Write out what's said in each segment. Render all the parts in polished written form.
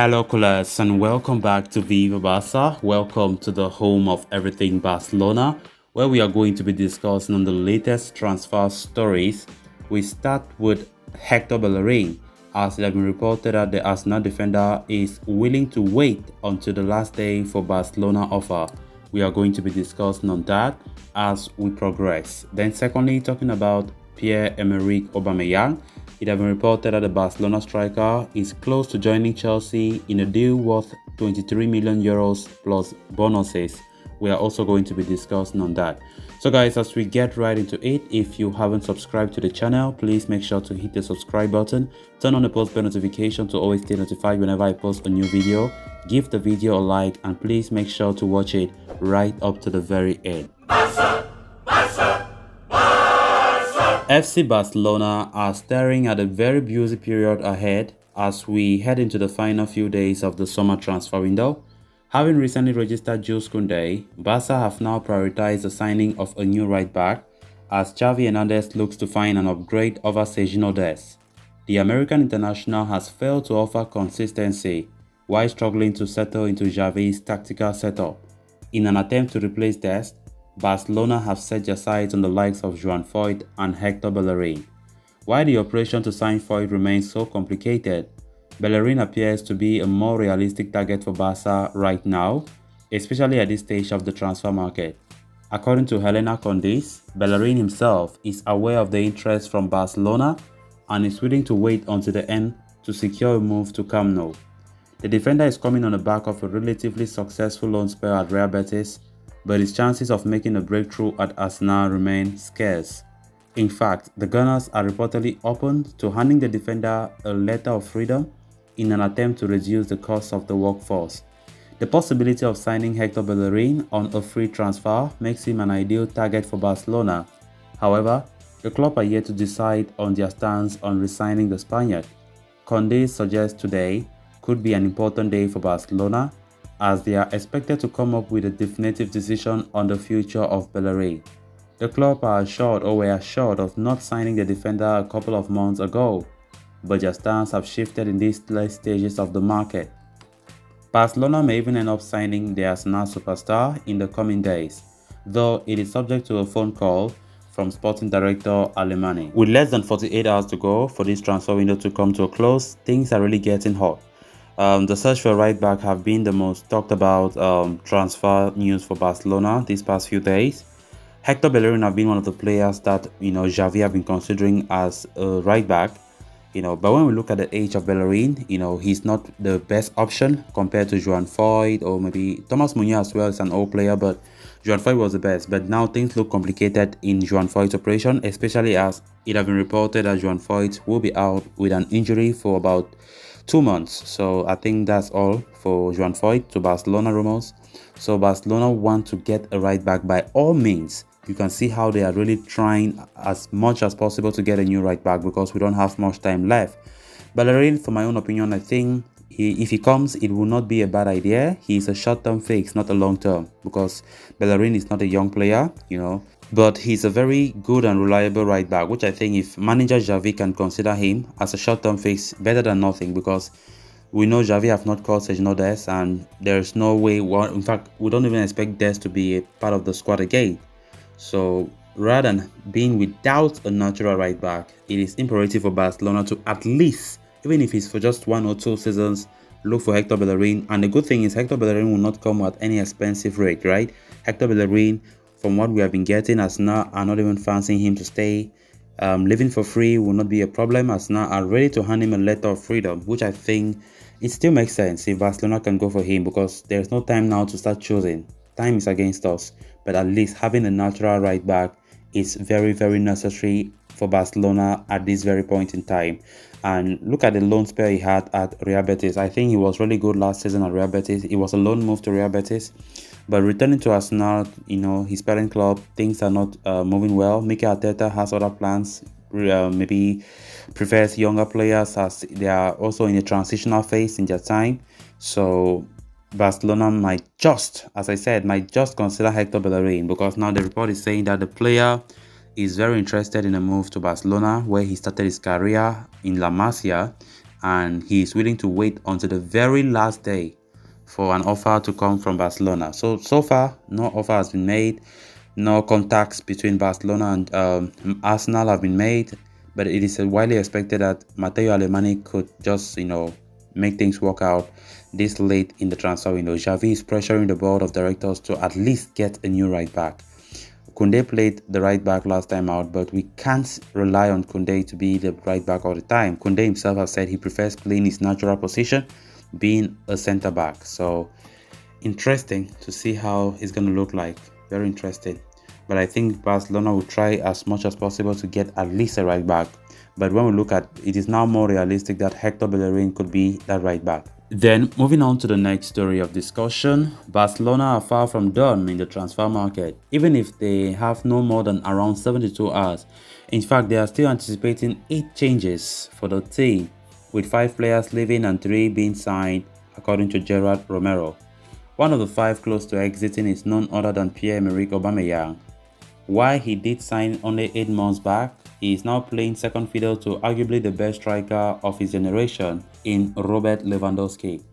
Hello, Colas, and welcome back to Viva Barca. Welcome to the home of everything Barcelona, where we are going to be discussing on the latest transfer stories. We start with Hector Bellerin, as it has been reported that the Arsenal defender is willing to wait until the last day for Barcelona offer. We are going to be discussing on that as we progress. Then secondly, talking about Pierre-Emerick Aubameyang, it has been reported that the Barcelona striker is close to joining Chelsea in a deal worth 23 million euros plus bonuses. We are also going to be discussing on that. So guys, as we get right into it, if you haven't subscribed to the channel, please make sure to hit the subscribe button, turn on the post bell notification to always stay notified whenever I post a new video, give the video a like, and please make sure to watch it right up to the very end. FC Barcelona are staring at a very busy period ahead as we head into the final few days of the summer transfer window. Having recently registered Jules Koundé, Barca have now prioritized the signing of a new right-back as Xavi Hernandez looks to find an upgrade over Sergio Dest. The American international has failed to offer consistency while struggling to settle into Xavi's tactical setup. In an attempt to replace Dest, Barcelona have set their sights on the likes of Joan Foyth and Hector Bellerin. While the operation to sign Foyth remains so complicated, Bellerin appears to be a more realistic target for Barca right now, especially at this stage of the transfer market. According to Helena Condis, Bellerin himself is aware of the interest from Barcelona and is willing to wait until the end to secure a move to Camp Nou. The defender is coming on the back of a relatively successful loan spell at Real Betis, but his chances of making a breakthrough at Arsenal remain scarce. In fact, the Gunners are reportedly open to handing the defender a letter of freedom in an attempt to reduce the cost of the workforce. The possibility of signing Hector Bellerin on a free transfer makes him an ideal target for Barcelona. However, the club are yet to decide on their stance on re-signing the Spaniard. Condé suggests today could be an important day for Barcelona, as they are expected to come up with a definitive decision on the future of Bellerin. The club are assured or were assured of not signing the defender a couple of months ago, but their stance have shifted in these late stages of the market. Barcelona may even end up signing the Arsenal superstar in the coming days, though it is subject to a phone call from sporting director Alemany. With less than 48 hours to go for this transfer window to come to a close, things are really getting hot. The search for a right back have been the most talked about transfer news for Barcelona these past few days. Hector Bellerin have been one of the players that Xavi have been considering as a right back. But when we look at the age of Bellerin, he's not the best option compared to Joan Foyth, or maybe Thomas Muñoz as well is an old player, but Joan Foyth was the best. But now things look complicated in Joan Foyth's operation, especially as it has been reported that Joan Foyth will be out with an injury for about 2 months. So I think that's all for Joan Foyth to Barcelona rumors. So Barcelona want to get a right back by all means. You can see how they are really trying as much as possible to get a new right back because we don't have much time left. Bellerin, for my own opinion, I think if he comes, it will not be a bad idea. He's a short-term fix, not a long-term, because Bellerin is not a young player, but he's a very good and reliable right back, which I think if manager Xavi can consider him as a short-term fix, better than nothing, because we know Xavi have not called Sergio Dest, and there's no way, in fact, we don't even expect Dest to be a part of the squad again. So rather than being without a natural right back, it is imperative for Barcelona to at least, even if it's for just 1 or 2 seasons, look for Hector Bellerin. And the good thing is Hector Bellerin will not come at any expensive rate, right? Hector Bellerin, from what we have been getting, Arsenal are not even fancying him to stay. Living for free will not be a problem. Arsenal are ready to hand him a letter of freedom, which I think it still makes sense if Barcelona can go for him, because there's no time now to start choosing. Time is against us, but at least having a natural right back is very, very necessary for Barcelona at this very point in time. And look at the loan spell he had at Real Betis. I think he was really good last season at Real Betis. It was a loan move to Real Betis, but returning to Arsenal, his parent club, things are not moving well. Mikel Arteta has other plans. Maybe prefers younger players as they are also in a transitional phase in their time. So Barcelona might just, as I said, consider Hector Bellerin, because now the report is saying that the player is very interested in a move to Barcelona, where he started his career in La Masia, and he is willing to wait until the very last day for an offer to come from Barcelona. So far, no offer has been made. No contacts between Barcelona and Arsenal have been made, but it is widely expected that Matteo Alemany could just, make things work out this late in the transfer window. Xavi is pressuring the board of directors to at least get a new right back. Koundé played the right back last time out, but we can't rely on Koundé to be the right back all the time. Koundé himself has said he prefers playing his natural position, being a center back. So interesting to see how it's going to look like. Very interesting. But I think Barcelona will try as much as possible to get at least a right back. But when we look at it, is now more realistic that Hector Bellerin could be that right back. Then moving on to the next story of discussion, Barcelona are far from done in the transfer market, even if they have no more than around 72 hours. In fact, they are still anticipating 8 changes for the team, with 5 players leaving and 3 being signed, according to Gerard Romero. One of the 5 close to exiting is none other than Pierre-Emerick Aubameyang. While he did sign only 8 months back, he is now playing second fiddle to arguably the best striker of his generation in Robert Lewandowski.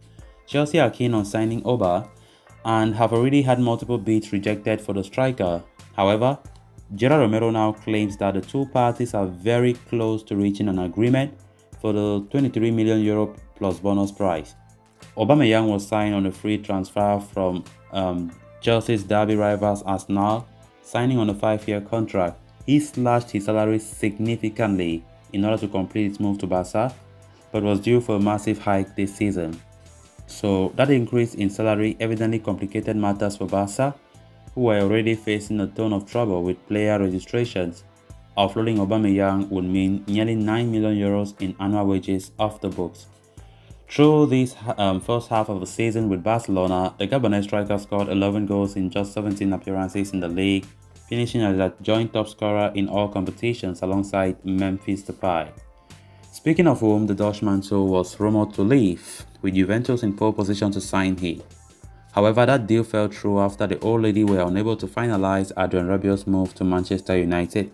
Chelsea are keen on signing Auba and have already had multiple bids rejected for the striker. However, Gerard Romero now claims that the two parties are very close to reaching an agreement for the €23 million plus bonus price. Aubameyang was signed on a free transfer from Chelsea's derby rivals Arsenal, signing on a 5-year contract. He slashed his salary significantly in order to complete his move to Barca, but was due for a massive hike this season. So that increase in salary evidently complicated matters for Barca, who were already facing a ton of trouble with player registrations. Offloading Aubameyang would mean nearly €9 million in annual wages off the books. Through this first half of the season with Barcelona, the Gabonese striker scored 11 goals in just 17 appearances in the league, finishing as a joint top scorer in all competitions alongside Memphis Depay. Speaking of whom, the Dutchman too was rumored to leave, with Juventus in pole position to sign him. However, that deal fell through after the old lady were unable to finalize Adrien Rabiot's move to Manchester United.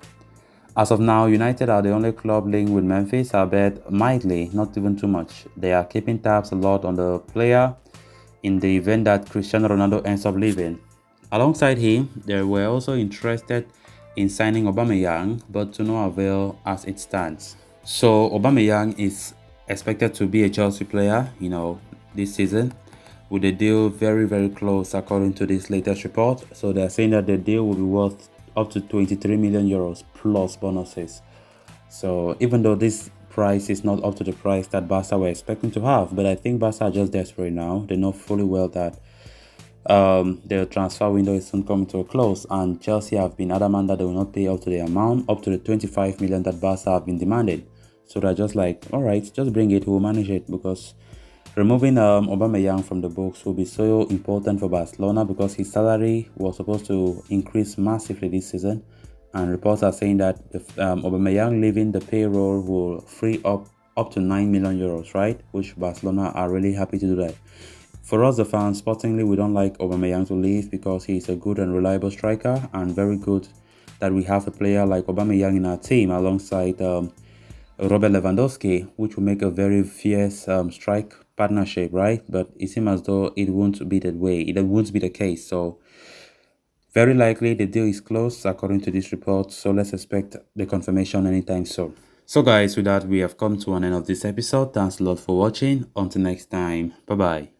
As of now, United are the only club linked with Memphis, albeit mildly, not even too much. They are keeping tabs a lot on the player in the event that Cristiano Ronaldo ends up leaving. Alongside him, they were also interested in signing Aubameyang, but to no avail as it stands. So Aubameyang is expected to be a Chelsea player, this season, with the deal very, very close according to this latest report. So they're saying that the deal will be worth up to €23 million plus bonuses. So even though this price is not up to the price that Barca were expecting to have, but I think Barca are just desperate now. They know fully well that their transfer window is soon coming to a close, and Chelsea have been adamant that they will not pay up to the amount, up to the 25 million that Barca have been demanded. So they're just like, all right, just bring it, we'll manage it, because removing Aubameyang from the books will be so important for Barcelona because his salary was supposed to increase massively this season, and reports are saying that if Aubameyang leaving the payroll will free up to €9 million, right? Which Barcelona are really happy to do that. For us, the fans, sportingly, we don't like Aubameyang to leave because he's a good and reliable striker, and very good that we have a player like Aubameyang in our team alongside Robert Lewandowski, which will make a very fierce strike partnership, right? But it seems as though it won't be that way. It won't be the case. So very likely the deal is closed according to this report. So let's expect the confirmation anytime soon. So guys, with that, we have come to an end of this episode. Thanks a lot for watching. Until next time. Bye bye.